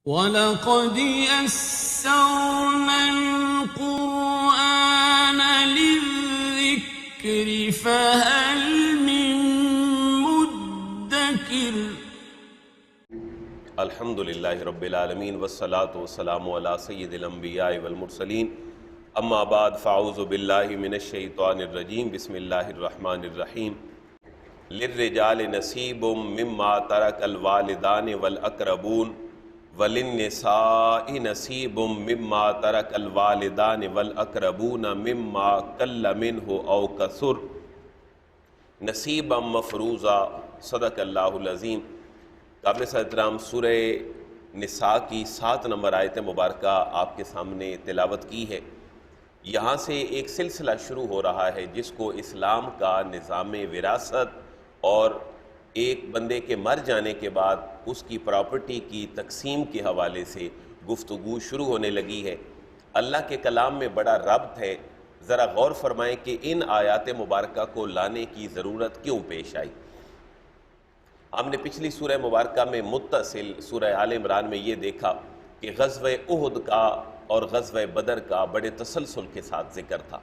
وَلَقَدْ يَسَّرْنَا الْقُرْآنَ لِلذِّكْرِ فَهَلْ مِن مُّدَّكِرٍ۔ الحمد للہ رب العالمین والصلاة والسلام علی سید الانبیاء والمرسلین، اما بعد فاعوذ باللہ من الشیطان الرجیم، بسم اللہ الرحمن الرحیم۔ للرجال نصیب مما ترک الوالدان والاقربون وللنساء نصیب مما ترک الوالدان والاقربون مما قل منہ او کثر نصیبا مفروضا۔ صدق اللہ العظیم۔ قابل احترام سورہ نساء کی 7 نمبر آیت مبارکہ آپ کے سامنے تلاوت کی ہے۔ یہاں سے ایک سلسلہ شروع ہو رہا ہے جس کو اسلام کا نظام وراثت اور ایک بندے کے مر جانے کے بعد اس کی پراپرٹی کی تقسیم کے حوالے سے گفتگو شروع ہونے لگی ہے۔ اللہ کے کلام میں بڑا ربط ہے، ذرا غور فرمائیں کہ ان آیات مبارکہ کو لانے کی ضرورت کیوں پیش آئی۔ ہم نے پچھلی سورہ مبارکہ میں متصل سورہ آل عمران میں یہ دیکھا کہ غزوہ احد کا اور غزوہ بدر کا بڑے تسلسل کے ساتھ ذکر تھا۔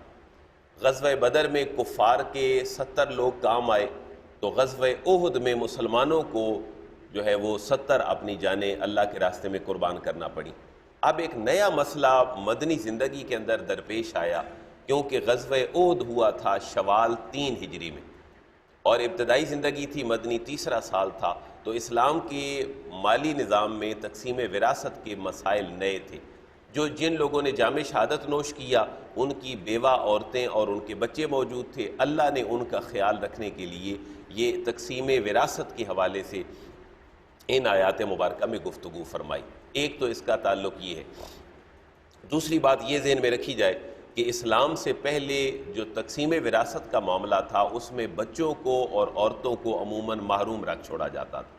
غزوہ بدر میں کفار کے 70 لوگ کام آئے، تو غزوہ احد میں مسلمانوں کو جو ہے وہ 70 اپنی جانیں اللہ کے راستے میں قربان کرنا پڑی۔ اب ایک نیا مسئلہ مدنی زندگی کے اندر درپیش آیا، کیونکہ غزوہ احد ہوا تھا شوال 3 ہجری میں، اور ابتدائی زندگی تھی مدنی 3 سال تھا، تو اسلام کے مالی نظام میں تقسیم وراثت کے مسائل نئے تھے۔ جن لوگوں نے جام شہادت نوش کیا ان کی بیوہ عورتیں اور ان کے بچے موجود تھے، اللہ نے ان کا خیال رکھنے کے لیے یہ تقسیم وراثت کے حوالے سے ان آیات مبارکہ میں گفتگو فرمائی۔ ایک تو اس کا تعلق یہ ہے۔ دوسری بات یہ ذہن میں رکھی جائے کہ اسلام سے پہلے جو تقسیم وراثت کا معاملہ تھا اس میں بچوں کو اور عورتوں کو عموماً محروم رکھ چھوڑا جاتا تھا۔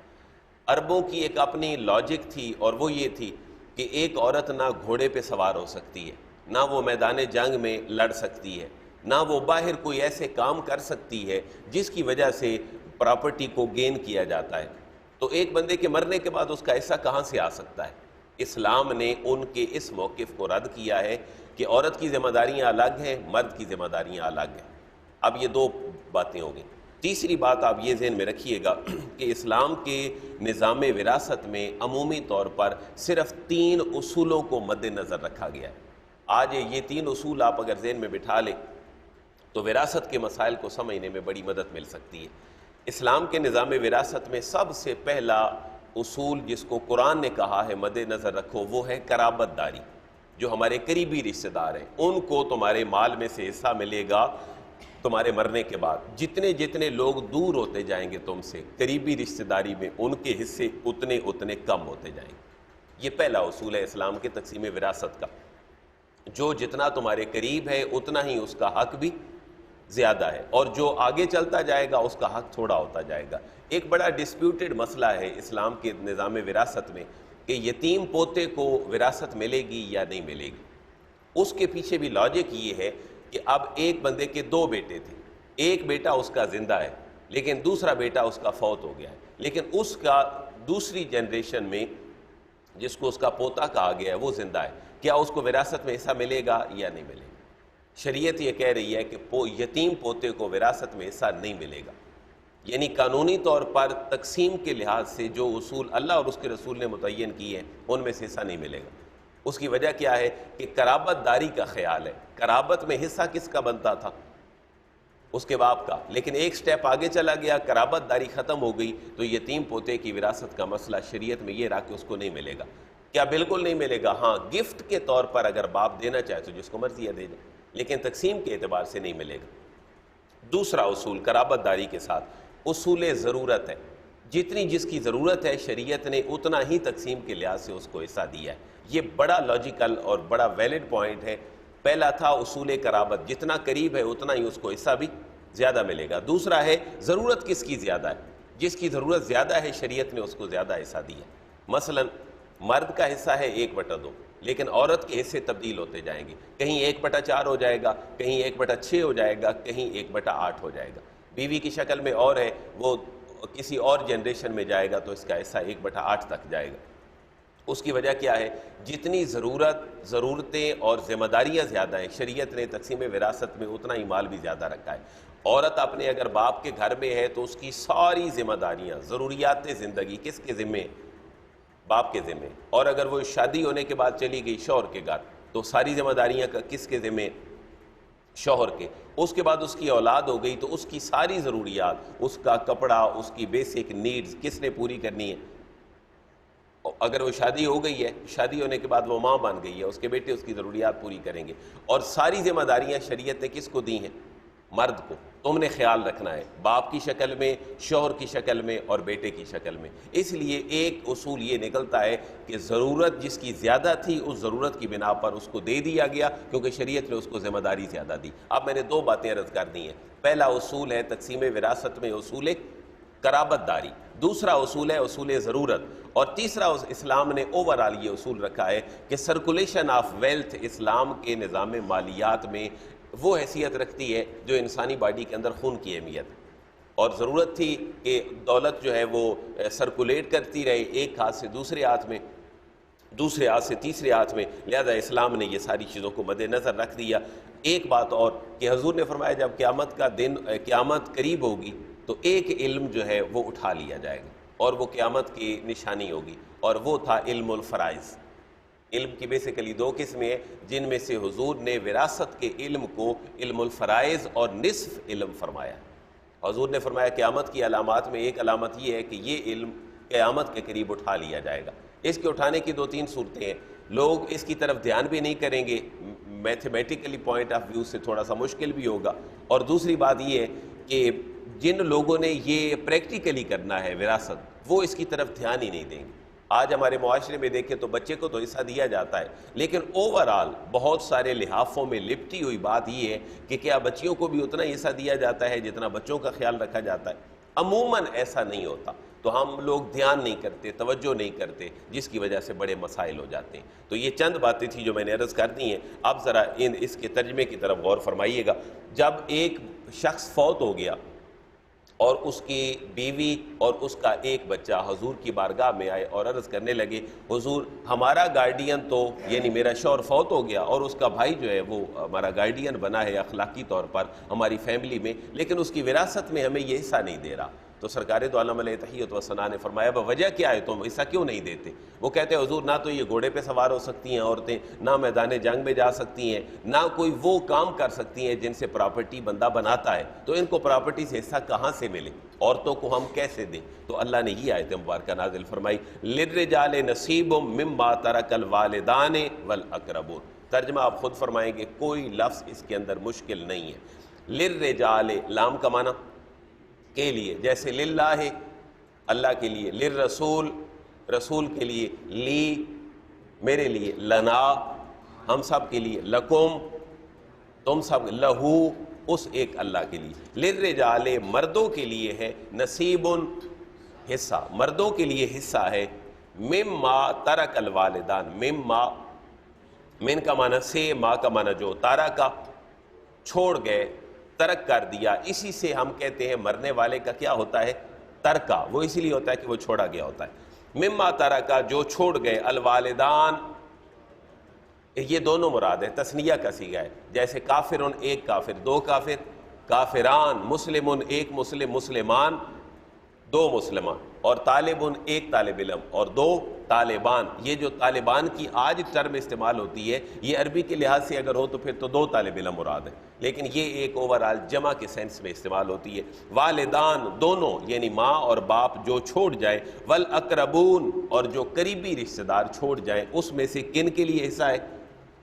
عربوں کی ایک اپنی لاجک تھی، اور وہ یہ تھی کہ ایک عورت نہ گھوڑے پہ سوار ہو سکتی ہے، نہ وہ میدان جنگ میں لڑ سکتی ہے، نہ وہ باہر کوئی ایسے کام کر سکتی ہے جس کی وجہ سے پراپرٹی کو گین کیا جاتا ہے، تو ایک بندے کے مرنے کے بعد اس کا حصہ کہاں سے آ سکتا ہے؟ اسلام نے ان کے اس موقف کو رد کیا ہے کہ عورت کی ذمہ داریاں الگ ہیں، مرد کی ذمہ داریاں الگ ہیں۔ اب یہ 2 باتیں ہو گئیں۔ تیسری بات آپ یہ ذہن میں رکھیے گا کہ اسلام کے نظام وراثت میں عمومی طور پر صرف 3 اصولوں کو مد نظر رکھا گیا ہے۔ آج یہ 3 اصول آپ اگر ذہن میں بٹھا لیں تو وراثت کے مسائل کو سمجھنے میں بڑی مدد مل سکتی ہے۔ اسلام کے نظام وراثت میں سب سے پہلا اصول جس کو قرآن نے کہا ہے مد نظر رکھو وہ ہے قرابت داری۔ جو ہمارے قریبی رشتہ دار ہیں ان کو تمہارے مال میں سے حصہ ملے گا تمہارے مرنے کے بعد۔ جتنے لوگ دور ہوتے جائیں گے تم سے قریبی رشتہ داری میں، ان کے حصے اتنے کم ہوتے جائیں گے۔ یہ پہلا اصول ہے اسلام کے تقسیم وراثت کا۔ جو جتنا تمہارے قریب ہے اتنا ہی اس کا حق بھی زیادہ ہے، اور جو آگے چلتا جائے گا اس کا حق تھوڑا ہوتا جائے گا۔ ایک بڑا ڈسپیوٹڈ مسئلہ ہے اسلام کے نظام وراثت میں کہ یتیم پوتے کو وراثت ملے گی یا نہیں ملے گی۔ اس کے پیچھے بھی لاجک یہ ہے کہ اب ایک بندے کے 2 بیٹے تھے، ایک بیٹا اس کا زندہ ہے لیکن دوسرا بیٹا اس کا فوت ہو گیا ہے، لیکن اس کا دوسری جنریشن میں جس کو اس کا پوتا کہا گیا ہے وہ زندہ ہے، کیا اس کو وراثت میں حصہ ملے گا یا نہیں ملے گا؟ شریعت یہ کہہ رہی ہے کہ یتیم پوتے کو وراثت میں حصہ نہیں ملے گا، یعنی قانونی طور پر تقسیم کے لحاظ سے جو اصول اللہ اور اس کے رسول نے متعین کیے ہیں ان میں سے حصہ نہیں ملے گا۔ اس کی وجہ کیا ہے کہ قرابت داری کا خیال ہے۔ قرابت میں حصہ کس کا بنتا تھا؟ اس کے باپ کا، لیکن ایک سٹیپ آگے چلا گیا، قرابت داری ختم ہو گئی، تو یتیم پوتے کی وراثت کا مسئلہ شریعت میں یہ رہا کہ اس کو نہیں ملے گا۔ کیا بالکل نہیں ملے گا؟ ہاں، گفٹ کے طور پر اگر باپ دینا چاہے تو جس کو مرضی ہے دے دے، لیکن تقسیم کے اعتبار سے نہیں ملے گا۔ دوسرا اصول قرابت داری کے ساتھ اصول ضرورت ہے۔ جتنی جس کی ضرورت ہے شریعت نے اتنا ہی تقسیم کے لحاظ سے اس کو حصہ دیا ہے۔ یہ بڑا لاجیکل اور بڑا ویلڈ پوائنٹ ہے۔ پہلا تھا اصول قرابت، جتنا قریب ہے اتنا ہی اس کو حصہ بھی زیادہ ملے گا۔ دوسرا ہے ضرورت کس کی زیادہ ہے، جس کی ضرورت زیادہ ہے شریعت نے اس کو زیادہ حصہ دیا۔ مثلا مرد کا حصہ ہے 1/2، لیکن عورت کے حصے تبدیل ہوتے جائیں گے، کہیں 1/4 ہو جائے گا، کہیں 1/6 ہو جائے گا، کہیں 1/8 ہو جائے گا۔ بیوی کی شکل میں اور ہے، وہ کسی اور جنریشن میں جائے گا تو اس کا حصہ 1/8 تک جائے گا۔ اس کی وجہ کیا ہے؟ جتنی ضرورتیں اور ذمہ داریاں زیادہ ہیں، شریعت نے تقسیم وراثت میں اتنا ہی مال بھی زیادہ رکھا ہے۔ عورت اپنے اگر باپ کے گھر میں ہے تو اس کی ساری ذمہ داریاں، ضروریات زندگی کس کے ذمے؟ باپ کے ذمے۔ اور اگر وہ شادی ہونے کے بعد چلی گئی شوہر کے گھر تو ساری ذمہ داریاں کس کے ذمے؟ شوہر کے۔ اس کے بعد اس کی اولاد ہو گئی تو اس کی ساری ضروریات، اس کا کپڑا، اس کی بیسک نیڈز کس نے پوری کرنی ہے؟ اگر وہ شادی ہو گئی ہے، شادی ہونے کے بعد وہ ماں بن گئی ہے، اس کے بیٹے اس کی ضروریات پوری کریں گے۔ اور ساری ذمہ داریاں شریعت نے کس کو دی ہیں؟ مرد کو۔ تم نے خیال رکھنا ہے، باپ کی شکل میں، شوہر کی شکل میں اور بیٹے کی شکل میں۔ اس لیے ایک اصول یہ نکلتا ہے کہ ضرورت جس کی زیادہ تھی اس ضرورت کی بنا پر اس کو دے دیا گیا، کیونکہ شریعت نے اس کو ذمہ داری زیادہ دی۔ اب میں نے دو باتیں عرض کر دی ہیں۔ پہلا اصول ہے تقسیم وراثت میں اصول قرابت داری، دوسرا اصول ہے اصول ضرورت، اور تیسرا اسلام نے اوورآل یہ اصول رکھا ہے کہ سرکولیشن آف ویلتھ اسلام کے نظام مالیات میں وہ حیثیت رکھتی ہے جو انسانی باڈی کے اندر خون کی اہمیت ہے، اور ضرورت تھی کہ دولت جو ہے وہ سرکولیٹ کرتی رہے ایک ہاتھ سے دوسرے ہاتھ میں، دوسرے ہاتھ سے تیسرے ہاتھ میں، لہذا اسلام نے یہ ساری چیزوں کو مد نظر رکھ دیا۔ ایک بات اور کہ حضور نے فرمایا جب قیامت کا دن، قیامت قریب ہوگی تو ایک علم جو ہے وہ اٹھا لیا جائے گا اور وہ قیامت کی نشانی ہوگی، اور وہ تھا علم الفرائض۔ علم کی بیسیکلی دو قسمیں ہیں، جن میں سے حضور نے وراثت کے علم کو علم الفرائض اور نصف علم فرمایا۔ حضور نے فرمایا قیامت کی علامات میں ایک علامت یہ ہے کہ یہ علم قیامت کے قریب اٹھا لیا جائے گا۔ اس کے اٹھانے کی دو تین صورتیں ہیں، لوگ اس کی طرف دھیان بھی نہیں کریں گے، میتھمیٹیکلی پوائنٹ آف ویو سے تھوڑا سا مشکل بھی ہوگا، اور دوسری بات یہ ہے کہ جن لوگوں نے یہ پریکٹیکلی کرنا ہے وراثت، وہ اس کی طرف دھیان ہی نہیں دیں گے۔ آج ہمارے معاشرے میں دیکھیں تو بچے کو تو حصہ دیا جاتا ہے، لیکن اوورآل بہت سارے لحافوں میں لپٹی ہوئی بات یہ ہے کہ کیا بچیوں کو بھی اتنا حصہ دیا جاتا ہے جتنا بچوں کا خیال رکھا جاتا ہے؟ عموماً ایسا نہیں ہوتا، تو ہم لوگ دھیان نہیں کرتے، توجہ نہیں کرتے، جس کی وجہ سے بڑے مسائل ہو جاتے ہیں۔ تو یہ چند باتیں تھیں جو میں نے عرض کر دی ہیں۔ اب ذرا اس کے ترجمے کی طرف غور فرمائیے گا۔ جب ایک شخص فوت ہو گیا اور اس کی بیوی اور اس کا ایک بچہ حضور کی بارگاہ میں آئے اور عرض کرنے لگے، حضور ہمارا گارڈین تو یعنی میرا شوہر فوت ہو گیا اور اس کا بھائی جو ہے وہ ہمارا گارڈین بنا ہے اخلاقی طور پر ہماری فیملی میں، لیکن اس کی وراثت میں ہمیں یہ حصہ نہیں دے رہا۔ تو سرکار دو عالم علیہ تحیت و ثنا نے فرمایا وجہ کیا ہے، تم حصہ کیوں نہیں دیتے؟ وہ کہتے ہیں حضور نہ تو یہ گھوڑے پہ سوار ہو سکتی ہیں عورتیں، نہ میدان جنگ میں جا سکتی ہیں، نہ کوئی وہ کام کر سکتی ہیں جن سے پراپرٹی بندہ بناتا ہے، تو ان کو پراپرٹی سے حصہ کہاں سے ملے، عورتوں کو ہم کیسے دیں؟ تو اللہ نے یہ آیت مبارکہ نازل فرمائی للرجال نصیب مما ترک الوالدان والاقربون۔ ترجمہ آپ خود فرمائیں گے، کوئی لفظ اس کے اندر مشکل نہیں ہے۔ للرجال، لام کا معنی کے لیے، جیسے للہ اللہ کے لیے، للرسول رسول کے لیے، لی میرے لیے، لنا ہم سب کے لیے، لکم تم سب، لہو اس ایک اللہ کے لیے، للرجال مردوں کے لیے ہے، نصیب حصہ، مردوں کے لیے حصہ ہے، مما ترک الوالدان، مما من کا معنی سے، ما کا معنی جو، تارا کا چھوڑ گئے، ترک کر دیا، اسی سے ہم کہتے ہیں مرنے والے کا کیا ہوتا ہے؟ ترکہ، وہ اسی لیے ہوتا ہے کہ وہ چھوڑا گیا ہوتا ہے۔ مما ترکہ جو چھوڑ گئے، الوالدان یہ دونوں مراد ہے، تثنیہ کا صیغہ ہے، جیسے کافرن ایک کافر، دو کافر، کافران، مسلمن ایک مسلم، مسلمان دو مسلمان، اور طالبن ایک طالب علم اور دو طالبان۔ یہ جو طالبان کی آج ٹرم استعمال ہوتی ہے یہ عربی کے لحاظ سے اگر ہو تو پھر تو دو طالب علم مراد ہے، لیکن یہ ایک اوورآل جمع کے سینس میں استعمال ہوتی ہے۔ والدان دونوں یعنی ماں اور باپ جو چھوڑ جائیں، والاقربون اور جو قریبی رشتہ دار چھوڑ جائیں، اس میں سے کن کے لیے حصہ ہے؟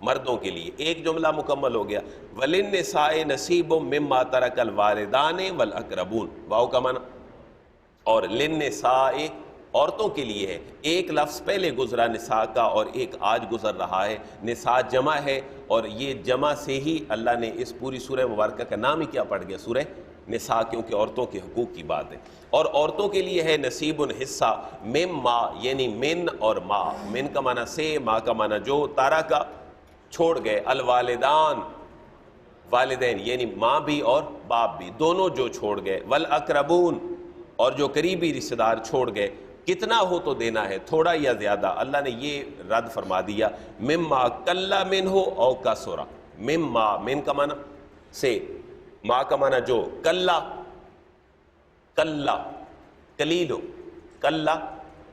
مردوں کے لیے۔ ایک جملہ مکمل ہو گیا، وللنساء نصیب مما ترک الوالدان والاقربون، واو کا معنی، اور للنساء عورتوں کے لیے ہے۔ ایک لفظ پہلے گزرا نساء کا اور ایک آج گزر رہا ہے، نساء جمع ہے، اور یہ جمع سے ہی اللہ نے اس پوری سورہ مبارکہ کا نام ہی کیا پڑ گیا؟ سورہ نساء، کیونکہ عورتوں کے حقوق کی بات ہے۔ اور عورتوں کے لیے ہے نصیب حصہ، مما یعنی من اور ما، من کا معنی سے، ما کا معنی جو، تارا کا چھوڑ گئے، الوالدان والدین یعنی ماں بھی اور باپ بھی، دونوں جو چھوڑ گئے، والاقربون اور جو قریبی رشتہ دار چھوڑ گئے، کتنا ہو تو دینا ہے، تھوڑا یا زیادہ. اللہ نے یہ رد فرما دیا. مما کلا من ہو او کسرا. مما، من کا معنی سے، ما کا معنی جو، کلا کلا قلیل ہو، کلا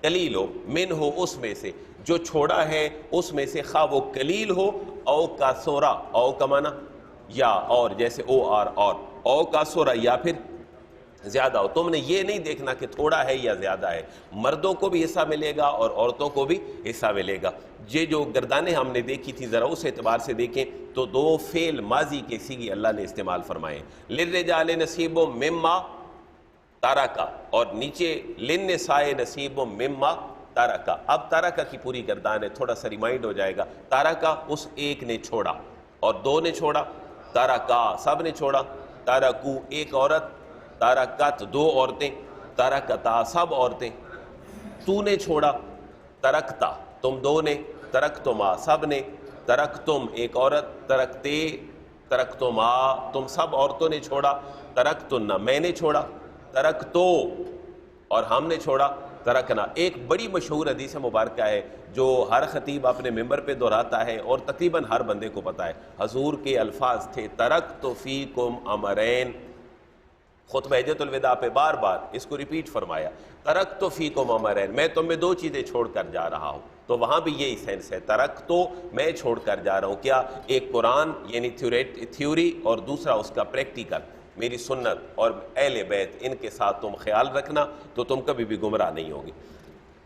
قلیل ہو، من ہو اس میں سے، جو چھوڑا ہے اس میں سے، خواہ وہ قلیل ہو او کسرا، او کا معنی یا اور، جیسے او آر او کسرا یا پھر زیادہ ہو. تم نے یہ نہیں دیکھنا کہ تھوڑا ہے یا زیادہ ہے. مردوں کو بھی حصہ ملے گا اور عورتوں کو بھی حصہ ملے گا. یہ جو گردانیں ہم نے دیکھی تھی ذرا اس اعتبار سے دیکھیں تو دو فعل ماضی کے سیغے اللہ نے استعمال فرمائے. للرجال نصیب مما ترکا، اور نیچے للنساء نصیب مما ترکا. اب ترکا کی پوری گردان ہے، تھوڑا سا ریمائنڈ ہو جائے گا. ترکا اس ایک نے چھوڑا، اور دو نے چھوڑا، ترکا سب نے چھوڑا، ترکو ایک عورت، ترکت دو عورتیں، ترکتا سب عورتیں. تو نے چھوڑا، ترکتا تم دو نے، ترکتما سب نے، ترکتم ایک عورت، ترکتے ترکتما تم سب عورتوں نے چھوڑا، ترکتن میں نے چھوڑا، ترکتو اور ہم نے چھوڑا، ترکنا. ایک بڑی مشہور حدیث مبارکہ ہے جو ہر خطیب اپنے ممبر پہ دہراتا ہے اور تقریباً ہر بندے کو پتہ ہے. حضور کے الفاظ تھے ترکت فیکم امرین. خطبہ حجۃ الوداع پہ بار بار اس کو ریپیٹ فرمایا، ترکت فیکم امرین، میں تم میں دو چیزیں چھوڑ کر جا رہا ہوں. تو وہاں بھی یہی سینس ہے، ترکتو میں چھوڑ کر جا رہا ہوں. کیا؟ ایک قرآن یعنی تھیوری، اور دوسرا اس کا پریکٹیکل، میری سنت اور اہل بیت، ان کے ساتھ تم خیال رکھنا تو تم کبھی بھی گمراہ نہیں ہوگی.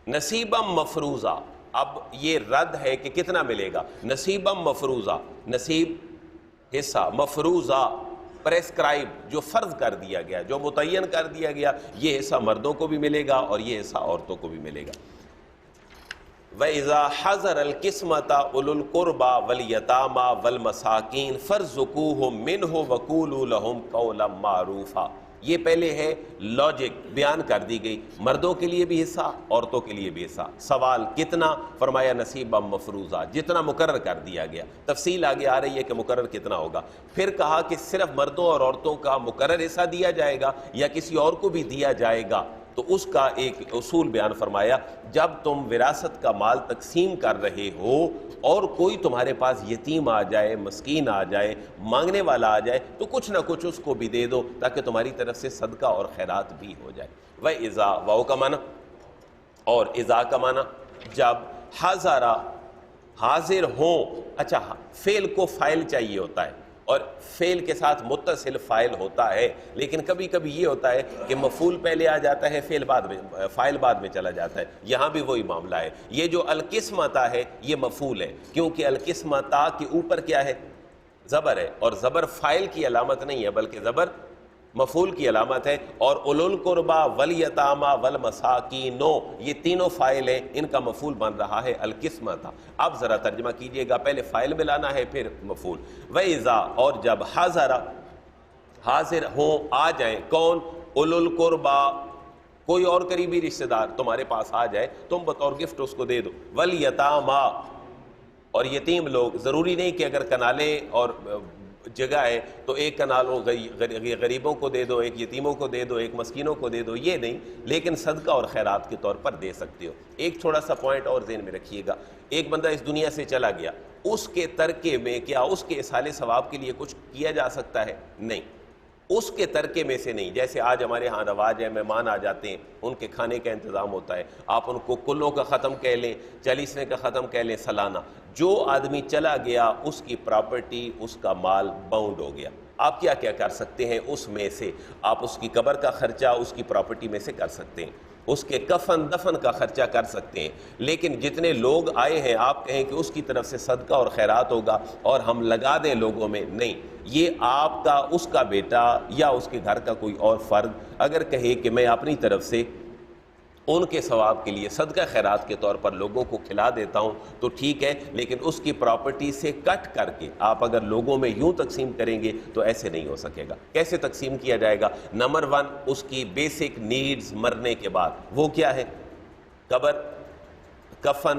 نصیبم مفروضہ، اب یہ رد ہے کہ کتنا ملے گا. نصیبم مفروضہ، نصیب حصہ، مفروضہ پریسکرائب جو فرض کر دیا گیا، جو متعین کر دیا گیا، یہ حصہ مردوں کو بھی ملے گا اور یہ حصہ عورتوں کو بھی ملے گا. وَإِذَا حَضَرَ الْقِسْمَةَ أُولُو الْقُرْبَى وَالْيَتَامَى وَالْمَسَاكِينَ فَارْزُقُوهُم مِّنْهُ وَقُولُوا لَهُمْ قَوْلًا مَّعْرُوفًا. یہ پہلے ہے لاجک بیان کر دی گئی، مردوں کے لیے بھی حصہ، عورتوں کے لیے بھی حصہ. سوال کتنا؟ فرمایا نصیبا مفروضہ، جتنا مقرر کر دیا گیا. تفصیل آگے آ رہی ہے کہ مقرر کتنا ہوگا. پھر کہا کہ صرف مردوں اور عورتوں کا مقرر حصہ دیا جائے گا یا کسی اور کو بھی دیا جائے گا. تو اس کا ایک اصول بیان فرمایا، جب تم وراثت کا مال تقسیم کر رہے ہو اور کوئی تمہارے پاس یتیم آ جائے، مسکین آ جائے، مانگنے والا آ جائے، تو کچھ نہ کچھ اس کو بھی دے دو تاکہ تمہاری طرف سے صدقہ اور خیرات بھی ہو جائے. وَإِذَا واو کا معنی اور اذا کا معنی جب حاضرہ حاضر ہوں. اچھا، فعل کو فاعل چاہیے ہوتا ہے اور فعل کے ساتھ متصل فاعل ہوتا ہے، لیکن کبھی کبھی یہ ہوتا ہے کہ مفعول پہلے آ جاتا ہے، فاعل بعد میں چلا جاتا ہے. یہاں بھی وہی معاملہ ہے. یہ جو القسمتا ہے یہ مفعول ہے، کیونکہ القسمتا کے اوپر کیا ہے؟ زبر ہے، اور زبر فاعل کی علامت نہیں ہے بلکہ زبر مفعول کی علامت ہے. اور اولو القربا والیتاما والمساکین، یہ تینوں فاعل ہیں، ان کا مفعول بن رہا ہے القسمتا. اب ذرا ترجمہ کیجئے گا، پہلے فاعل ملانا ہے پھر مفعول. وَإِذَا اور جب حاضر ہوں آ جائیں، کون؟ اولو القربا، کوئی اور قریبی رشتہ دار تمہارے پاس آ جائے، تم بطور گفٹ اس کو دے دو. والیتاما اور یتیم لوگ، ضروری نہیں کہ اگر کنالیں اور جگہ ہے تو ایک کنال غریبوں کو دے دو، ایک یتیموں کو دے دو، ایک مسکینوں کو دے دو، یہ نہیں، لیکن صدقہ اور خیرات کے طور پر دے سکتے ہو. ایک تھوڑا سا پوائنٹ اور ذہن میں رکھیے گا، ایک بندہ اس دنیا سے چلا گیا، اس کے ترکے میں کیا اس کے اصالِ ثواب کے لیے کچھ کیا جا سکتا ہے؟ نہیں، اس کے ترکے میں سے نہیں. جیسے آج ہمارے ہاں رواج ہے، مہمان آ جاتے ہیں، ان کے کھانے کا انتظام ہوتا ہے، آپ ان کو کلوں کا ختم کہہ لیں، 40ویں کا ختم کہہ لیں، سالانہ. جو آدمی چلا گیا اس کی پراپرٹی، اس کا مال باؤنڈ ہو گیا. آپ کیا کیا کر سکتے ہیں اس میں سے؟ آپ اس کی قبر کا خرچہ اس کی پراپرٹی میں سے کر سکتے ہیں، اس کے کفن دفن کا خرچہ کر سکتے ہیں. لیکن جتنے لوگ آئے ہیں آپ کہیں کہ اس کی طرف سے صدقہ اور خیرات ہوگا اور ہم لگا دیں لوگوں میں، نہیں. یہ آپ کا، اس کا بیٹا یا اس کے گھر کا کوئی اور فرد اگر کہے کہ میں اپنی طرف سے ان کے ثواب کے لیے صدقہ خیرات کے طور پر لوگوں کو کھلا دیتا ہوں تو ٹھیک ہے، لیکن اس کی پراپرٹی سے کٹ کر کے آپ اگر لوگوں میں یوں تقسیم کریں گے تو ایسے نہیں ہو سکے گا. کیسے تقسیم کیا جائے گا؟ نمبر 1، اس کی بیسک نیڈز مرنے کے بعد، وہ کیا ہے؟ قبر، کفن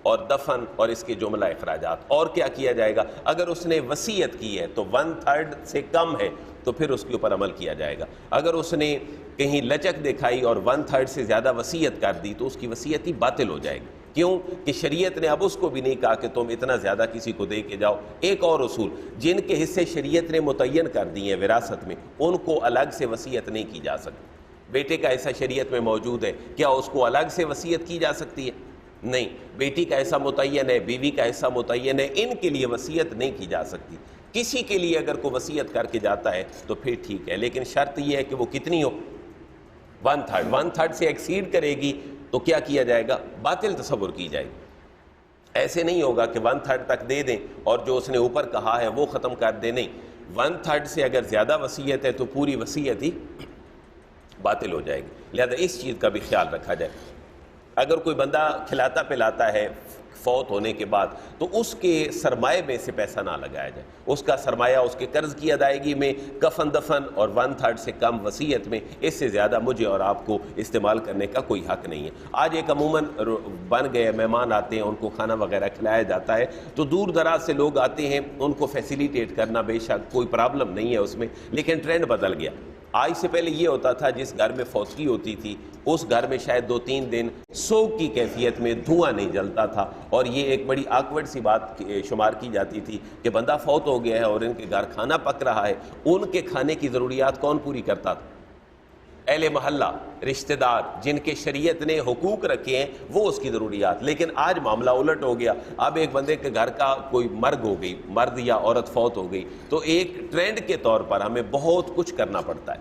اور دفن اور اس کے جملہ اخراجات. اور کیا کیا جائے گا؟ اگر اس نے وصیت کی ہے تو 1/3 سے کم ہے تو پھر اس کے اوپر عمل کیا جائے گا۔ اگر اس نے کہیں لچک دکھائی اور 1/3 سے زیادہ وصیت کر دی تو اس کی وصیت ہی باطل ہو جائے گی۔ کیوں کہ شریعت نے اب اس کو بھی نہیں کہا کہ تم اتنا زیادہ کسی کو دے کے جاؤ۔ ایک اور اصول، جن کے حصے شریعت نے متعین کر دیے ہیں وراثت میں، ان کو الگ سے وصیت نہیں کی جا سکتی۔ بیٹے کا حصہ شریعت میں موجود ہے، کیا اس کو الگ سے وصیت کی جا سکتی ہے؟ نہیں۔ بیٹی کا حصہ متعین ہے، بیوی کا حصہ متعین ہے، ان کے لیے وصیت نہیں کی جا سکتی۔ کسی کے لیے اگر کوئی وصیت کر کے جاتا ہے تو پھر ٹھیک ہے، لیکن شرط یہ ہے کہ وہ کتنی ہو؟ 1/3 سے ایکسیڈ کرے گی تو کیا کیا جائے گا؟ باطل تصور کی جائے گی۔ ایسے نہیں ہوگا کہ 1/3 تک دے دیں اور جو اس نے اوپر کہا ہے وہ ختم کر دیں، نہیں۔ 1/3 سے اگر زیادہ وصیت ہے تو پوری وصیت ہی باطل ہو جائے گی۔ لہذا اس چیز کا بھی خیال رکھا جائے۔ اگر کوئی بندہ کھلاتا پلاتا ہے فوت ہونے کے بعد تو اس کے سرمایہ میں سے پیسہ نہ لگایا جائے، اس کا سرمایہ اس کے قرض کی ادائیگی میں، کفن دفن اور 1/3 سے کم وصیت میں، اس سے زیادہ مجھے اور آپ کو استعمال کرنے کا کوئی حق نہیں ہے۔ آج ایک عموماً بن گئے، مہمان آتے ہیں، ان کو کھانا وغیرہ کھلایا جاتا ہے تو دور دراز سے لوگ آتے ہیں، ان کو فیسیلیٹیٹ کرنا بے شک کوئی پرابلم نہیں ہے اس میں، لیکن ٹرینڈ بدل گیا۔ آج سے پہلے یہ ہوتا تھا جس گھر میں فوتگی ہوتی تھی اس گھر میں شاید 2-3 دن سوگ کی کیفیت میں دھواں نہیں جلتا تھا، اور یہ ایک بڑی آکورڈ سی بات شمار کی جاتی تھی کہ بندہ فوت ہو گیا ہے اور ان کے گھر کھانا پک رہا ہے، ان کے کھانے کی ضروریات کون پوری کرتا تھا؟ اہل محلہ، رشتہ دار جن کے شریعت نے حقوق رکھے ہیں وہ اس کی ضروریات۔ لیکن آج معاملہ الٹ ہو گیا، اب ایک بندے کے گھر کا کوئی مرگ ہو گئی، مرد یا عورت فوت ہو گئی تو ایک ٹرینڈ کے طور پر ہمیں بہت کچھ کرنا پڑتا ہے،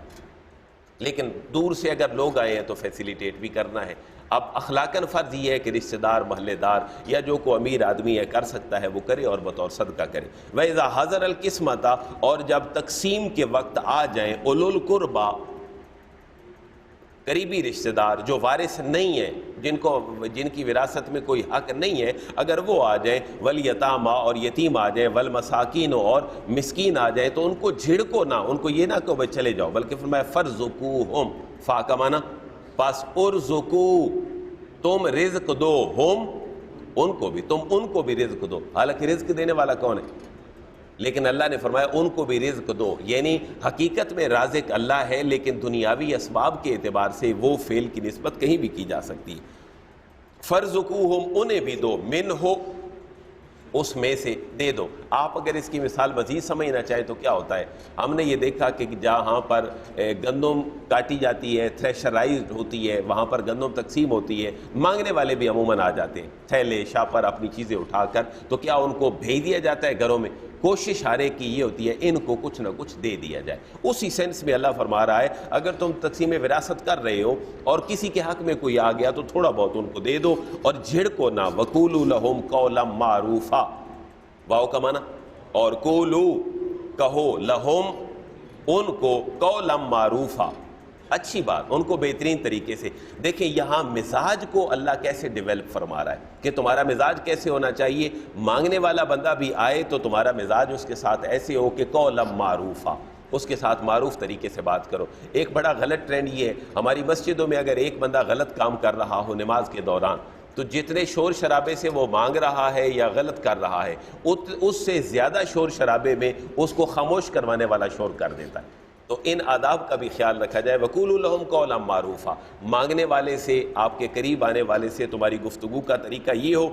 لیکن دور سے اگر لوگ آئے ہیں تو فیسیلیٹیٹ بھی کرنا ہے۔ اب اخلاقاً فرض یہ ہے کہ رشتہ دار، محلے دار یا جو کوئی امیر آدمی ہے کر سکتا ہے وہ کرے اور بطور صدقہ کرے۔ وَإِذَا حَضَرَ الْقِسْمَةَ، اور جب تقسیم کے وقت آ جائیں، اولو القربا، قریبی رشتہ دار جو وارث نہیں ہیں، جن کی وراثت میں کوئی حق نہیں ہے، اگر وہ آ جائیں، والیتامى، اور یتیم آ جائیں، والمساکین، اور مسکین آ جائیں، تو ان کو جھڑکو نہ، ان کو یہ نہ کہ بھائی چلے جاؤ، بلکہ فرمایا فَارْزُقُوهُمْ، فا کا معنی پاس، ارزقو، تم رزق دو، ہم ان کو بھی، تم ان کو بھی رزق دو۔ حالانکہ رزق دینے والا کون ہے؟ لیکن اللہ نے فرمایا ان کو بھی رزق دو، یعنی حقیقت میں رازق اللہ ہے، لیکن دنیاوی اسباب کے اعتبار سے وہ فعل کی نسبت کہیں بھی کی جا سکتی ہے۔ فَارْزُقُوهُمْ، انہیں بھی دو، منہ، اس میں سے دے دو۔ آپ اگر اس کی مثال مزید سمجھنا چاہیں تو کیا ہوتا ہے، ہم نے یہ دیکھا کہ جہاں پر گندم کاٹی جاتی ہے، تھریشرائزڈ ہوتی ہے، وہاں پر گندم تقسیم ہوتی ہے، مانگنے والے بھی عموماً آ جاتے ہیں تھیلے شاپر اپنی چیزیں اٹھا کر، تو کیا ان کو بھیج دیا جاتا ہے گھروں میں؟ کوشش ہر ایک کی یہ ہوتی ہے ان کو کچھ نہ کچھ دے دیا جائے۔ اسی سینس میں اللہ فرما رہا ہے اگر تم تقسیم وراثت کر رہے ہو اور کسی کے حق میں کوئی آ گیا تو تھوڑا بہت ان کو دے دو اور جھڑکو نہ۔ وَقُولُوا لَهُمْ قَوْلًا مَّعْرُوفًا، واو کا معنی، اور قولو، کہو، لہم، ان کو، قولا معروفا، اچھی بات، ان کو بہترین طریقے سے۔ دیکھیں یہاں مزاج کو اللہ کیسے ڈیولپ فرما رہا ہے کہ تمہارا مزاج کیسے ہونا چاہیے، مانگنے والا بندہ بھی آئے تو تمہارا مزاج اس کے ساتھ ایسے ہو کہ قولا معروفا، اس کے ساتھ معروف طریقے سے بات کرو۔ ایک بڑا غلط ٹرینڈ یہ ہے، ہماری مسجدوں میں اگر ایک بندہ غلط کام کر رہا ہو نماز کے دوران تو جتنے شور شرابے سے وہ مانگ رہا ہے یا غلط کر رہا ہے اس سے زیادہ شور شرابے میں اس کو خاموش کروانے والا شور کر دیتا ہے۔ تو ان آداب کا بھی خیال رکھا جائے۔ وَقُولُوا لَهُمْ قَوْلًا مَّعْرُوفًا، مانگنے والے سے، آپ کے قریب آنے والے سے تمہاری گفتگو کا طریقہ یہ ہو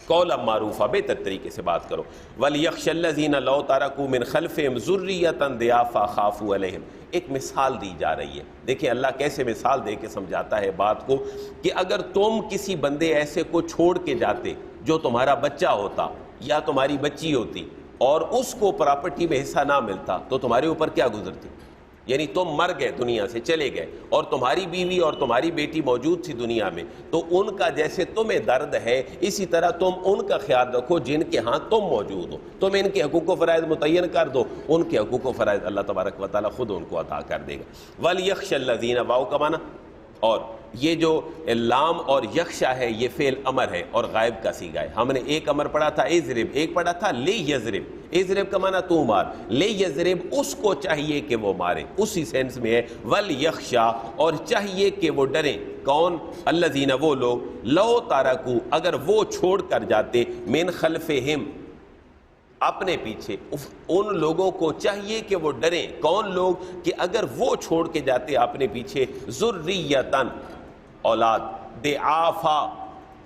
قولا معروفا، بہتر طریقے سے بات کرو۔ وَلْيَخْشَ الَّذِينَ لَوْ تَرَكُوا مِنْ خَلْفِهِمْ ذُرِّيَّةً ضِعَافًا خَافُوا عَلَيْهِمْ، ایک مثال دی جا رہی ہے۔ دیکھیں اللہ کیسے مثال دے کے سمجھاتا ہے بات کو کہ اگر تم کسی بندے ایسے کو چھوڑ کے جاتے جو تمہارا بچہ ہوتا یا تمہاری بچی ہوتی اور اس کو پراپرٹی میں حصہ نہ ملتا تو تمہارے اوپر کیا گزرتی؟ یعنی تم مر گئے، دنیا سے چلے گئے اور تمہاری بیوی اور تمہاری بیٹی موجود تھی دنیا میں، تو ان کا جیسے تمہیں درد ہے اسی طرح تم ان کا خیال رکھو جن کے ہاں تم موجود ہو، تم ان کے حقوق و فرائض متعین کر دو، ان کے حقوق و فرائض اللہ تبارک و تعالیٰ خود ان کو عطا کر دے گا۔ وَلْيَخْشَ الَّذِينَ، واو کا معنی، اور یہ جو لام اور یخشا ہے یہ فعل امر ہے اور غائب کا صیغہ ہے۔ ہم نے ایک امر پڑھا تھا اضرب، ایک پڑھا تھا لیضرب، اضرب کا معنی تو مار، لیضرب اس کو چاہیے کہ وہ مارے، اسی سینس میں ہے۔ ولیخشا، اور چاہیے کہ وہ ڈریں، کون؟ الذین، وہ لوگ، لو تارکو، اگر وہ چھوڑ کر جاتے، من خلفہم، اپنے پیچھے ان لوگوں کو چاہیے کہ وہ ڈریں. کون لوگ؟ کہ اگر وہ چھوڑ کے جاتے اپنے پیچھے ذریتن اولاد، ضعافا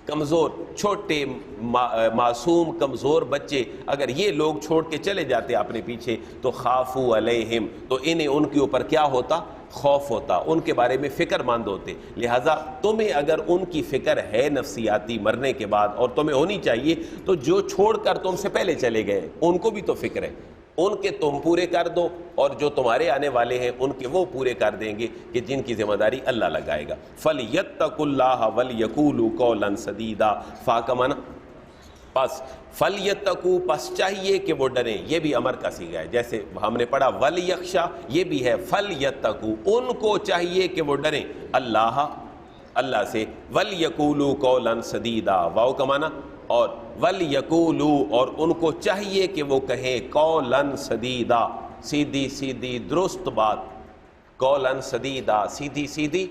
کمزور، چھوٹے معصوم کمزور بچے، اگر یہ لوگ چھوڑ کے چلے جاتے اپنے پیچھے تو خافوا علیہم، تو انہیں ان کے اوپر کیا ہوتا؟ خوف ہوتا، ان کے بارے میں فکر مند ہوتے. لہٰذا تمہیں اگر ان کی فکر ہے نفسیاتی مرنے کے بعد، اور تمہیں ہونی چاہیے، تو جو چھوڑ کر تم سے پہلے چلے گئے ان کو بھی تو فکر ہے، ان کے تم پورے کر دو، اور جو تمہارے آنے والے ہیں ان کے وہ پورے کر دیں گے کہ جن کی ذمہ داری اللہ لگائے گا. فَلْيَتَّقُوا اللَّهَ وَلْيَقُولُوا قَوْلًا سَدِيدًا. فاکمنا پس فَلْيَتَّقُوا پس چاہیے کہ وہ ڈریں، یہ بھی امر کا صیغہ ہے، جیسے ہم نے پڑھا وَلْيَخْشَى، یہ بھی ہے فَلْيَتَّقُوا، ان کو چاہیے کہ وہ ڈریں اللہ سے. وَلْيَقُولُوا قَوْلًا سَدِيدًا، واو کا معنی، اور وَلْيَقُولُوا، اور ان کو چاہیے کہ وہ کہیں قَوْلًا سَدِيدًا، سیدھی سیدھی درست بات. قَوْلًا سَدِيدًا، سیدھی سیدھی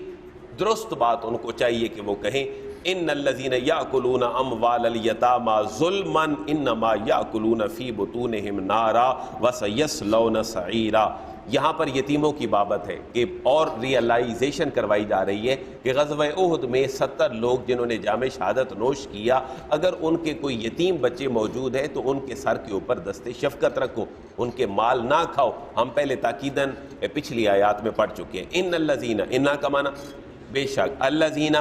درست بات ان کو چاہیے کہ وہ کہیں. ان الذین یاکلون اموال الیتامی ظلما انما یاکلون فی بطونہم نارا وسیصلون سعیرا. یہاں پر یتیموں کی بابت ہے کہ اور ریئلائزیشن کروائی جا رہی ہے کہ غزوہ احد میں 70 لوگ جنہوں نے جام شہادت نوش کیا، اگر ان کے کوئی یتیم بچے موجود ہیں تو ان کے سر کے اوپر دست شفقت رکھو، ان کے مال نہ کھاؤ. ہم پہلے تاکیداً پچھلی آیات میں پڑھ چکے ہیں. ان الذین، انا کا معنی بے شک، الذین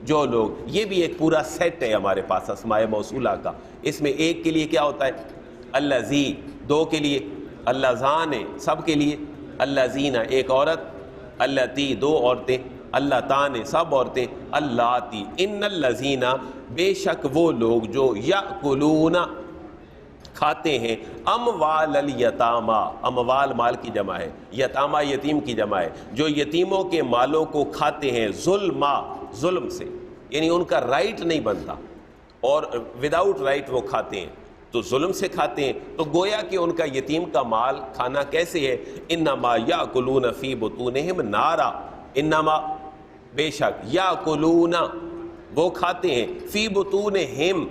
جو لوگ، یہ بھی ایک پورا سیٹ ہے ہمارے پاس اسماء موصولہ کا. اس میں ایک کے لیے کیا ہوتا ہے؟ الذی، دو کے لیے اللذان، سب کے لیے الذین ایک عورت، اللتی دو عورتیں، اللتان سب عورتیں، اللاتی. ان الذین بے شک وہ لوگ جو یاکلون کھاتے ہیں اموال الیتامی، اموال مال کی جمع ہے، یتامہ یتیم کی جمع ہے، جو یتیموں کے مالوں کو کھاتے ہیں ظلم سے، یعنی ان کا رائٹ نہیں بنتا اور وداؤٹ رائٹ وہ کھاتے ہیں تو ظلم سے کھاتے ہیں. تو گویا کہ ان کا یتیم کا مال کھانا کیسے ہے؟ انما یاکلون فی بطونہم نارا، انما بے شک یاکلون وہ کھاتے ہیں فی بطونہم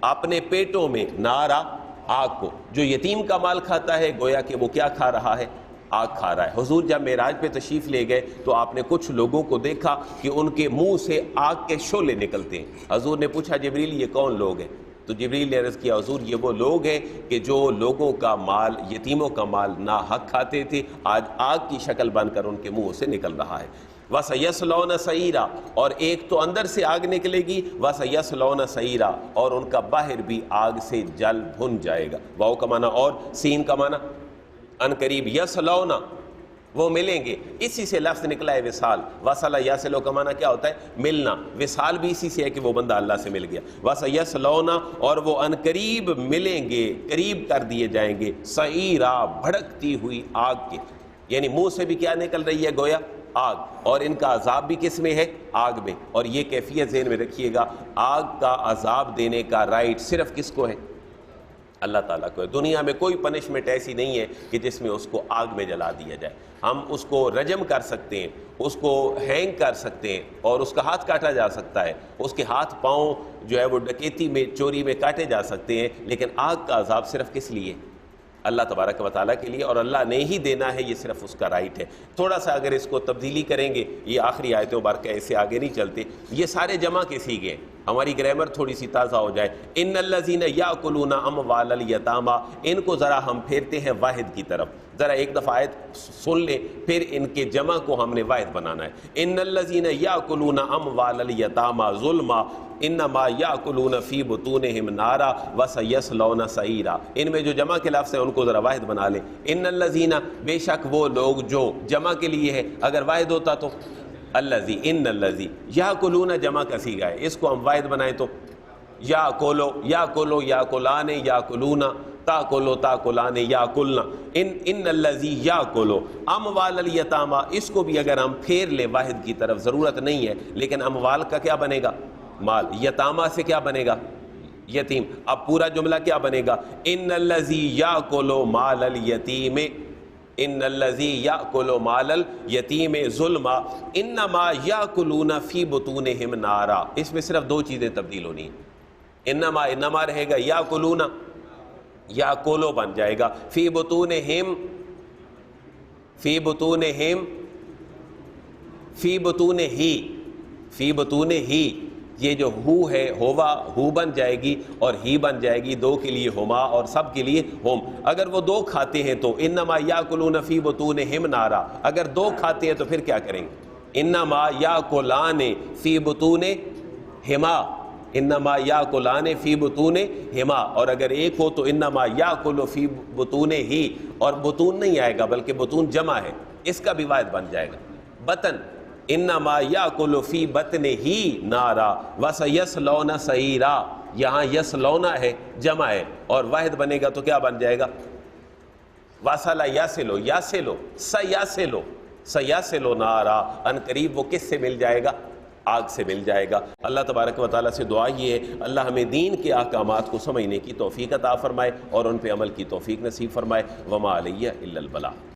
اپنے پیٹوں میں، نارا آگ کو. جو یتیم کا مال کھاتا ہے گویا کہ وہ کیا کھا رہا ہے؟ آگ کھا رہا ہے. حضور جب معراج پہ تشریف لے گئے تو آپ نے کچھ لوگوں کو دیکھا کہ ان کے منہ سے آگ کے شعلے نکلتے ہیں. حضور نے پوچھا جبریل یہ کون لوگ ہیں؟ تو جبریل نے عرض کیا حضور یہ وہ لوگ ہیں کہ جو لوگوں کا مال، یتیموں کا مال ناحق کھاتے تھے، آج آگ کی شکل بن کر ان کے منہ سے نکل رہا ہے. وَسَيَصْلَوْنَ سَعِيرًا، اور ایک تو اندر سے آگ نکلے گی، وَسَيَصْلَوْنَ سَعِيرًا، اور ان کا باہر بھی آگ سے جل بھن جائے گا. واو کا معنی اور سین کا معنی ان قریب، یصلون وہ ملیں گے. اسی سے لفظ نکلا ہے وصال. وصل یصل کا معنی کیا ہوتا ہے؟ ملنا. وصال بھی اسی سے ہے کہ وہ بندہ اللہ سے مل گیا. وسیصلون، اور وہ ان قریب ملیں گے، قریب کر دیے جائیں گے، سعیرا بھڑکتی ہوئی آگ کے، یعنی منہ سے بھی کیا نکل رہی ہے؟ گویا آگ. اور ان کا عذاب بھی کس میں ہے؟ آگ میں. اور یہ کیفیت ذہن میں رکھیے گا، آگ کا عذاب دینے کا رائٹ صرف کس کو ہے؟ اللہ تعالیٰ کو ہے. دنیا میں کوئی پنشمنٹ ایسی نہیں ہے کہ جس میں اس کو آگ میں جلا دیا جائے. ہم اس کو رجم کر سکتے ہیں، اس کو ہینگ کر سکتے ہیں، اور اس کا ہاتھ کاٹا جا سکتا ہے، اس کے ہاتھ پاؤں جو ہے وہ ڈکیتی میں، چوری میں کاٹے جا سکتے ہیں، لیکن آگ کا عذاب صرف کس لیے؟ اللہ تبارک و تعالیٰ کے لیے، اور اللہ نے ہی دینا ہے، یہ صرف اس کا رائٹ ہے. تھوڑا سا اگر اس کو تبدیلی کریں گے، یہ آخری آیتوں مبارکہ اس سے آگے نہیں چلتے، یہ سارے جمع کے سیغے ہیں، ہماری گرامر تھوڑی سی تازہ ہو جائے. ان الذین یاکلون اموال الیتامی، ان کو ذرا ہم پھیرتے ہیں واحد کی طرف. ذرا ایک دفعہ آیت سن لیں، پھر ان کے جمع کو ہم نے واحد بنانا ہے. ان الذین یاکلون اموال الیتامی ظلما انما یاکلون فی بطونہم نارا وسیصلون سعیرا. ان میں جو جمع کے لفظ ہیں ان کو ذرا واحد بنا لیں. ان الذین بے شک وہ لوگ جو، جمع کے لیے ہے، اگر واحد ہوتا تو الذی، ان الذی، یاکلون جمع کا صیغہ ہے، اس کو ہم واحد بنائیں تو یاکلو، یاکلو، یاکلان، یاکلون، تاکلو، تاکلان، یاکلنا. ان الذی یاکلو اموال الیتامی، اس کو بھی اگر ہم پھیر لیں واحد کی طرف، ضرورت نہیں ہے، لیکن اموال کا کیا بنے گا؟ مال. یتامہ سے کیا بنے گا؟ یتیم. اب پورا جملہ کیا بنے گا؟ ان الذی یاکلو مال الیتیم، ان الذی یاکل مال الیتیم ظلما انما یاکلون فی بطونہم نارا. اس میں صرف دو چیزیں تبدیل ہونی ہیں. انما رہے گا یاکلون، یا کولو بن جائے گا. فی بطونہم، فی بطونہم، فی بطون ہی، فی بطون ہی، یہ جو ہو ہے ہوا ہو بن جائے گی اور ہی بن جائے گی، دو کے لیے ہما اور سب کے لیے ہم. اگر وہ دو کھاتے ہیں تو انما یاکلون فی بطونہم نارا، اگر دو کھاتے ہیں تو پھر کیا کریں گے؟ انما یاکلان فی بطونہما، انما یاکلان فی بطونہما. اور اگر ایک ہو تو انما یاکل فی بطونہ، اور بطون نہیں آئے گا بلکہ بطون جمع ہے، اس کا بھی واحد بن جائے گا بطن. انما یاکل فی بطنہ نارا وسیصلون سعیرا، یہاں یصلون ہے جمع ہے اور واحد بنے گا تو کیا بن جائے گا؟ وصل یصلو، یصلو سیصلو، سیصلو نارا، ان قریب وہ کس سے مل جائے گا؟ آگ سے مل جائے گا. اللہ تبارک و تعالیٰ سے دعا یہ ہے اللہ ہمیں دین کے احکامات کو سمجھنے کی توفیق عطا فرمائے اور ان پہ عمل کی توفیق نصیب فرمائے. وما علیہ الا البلاغ.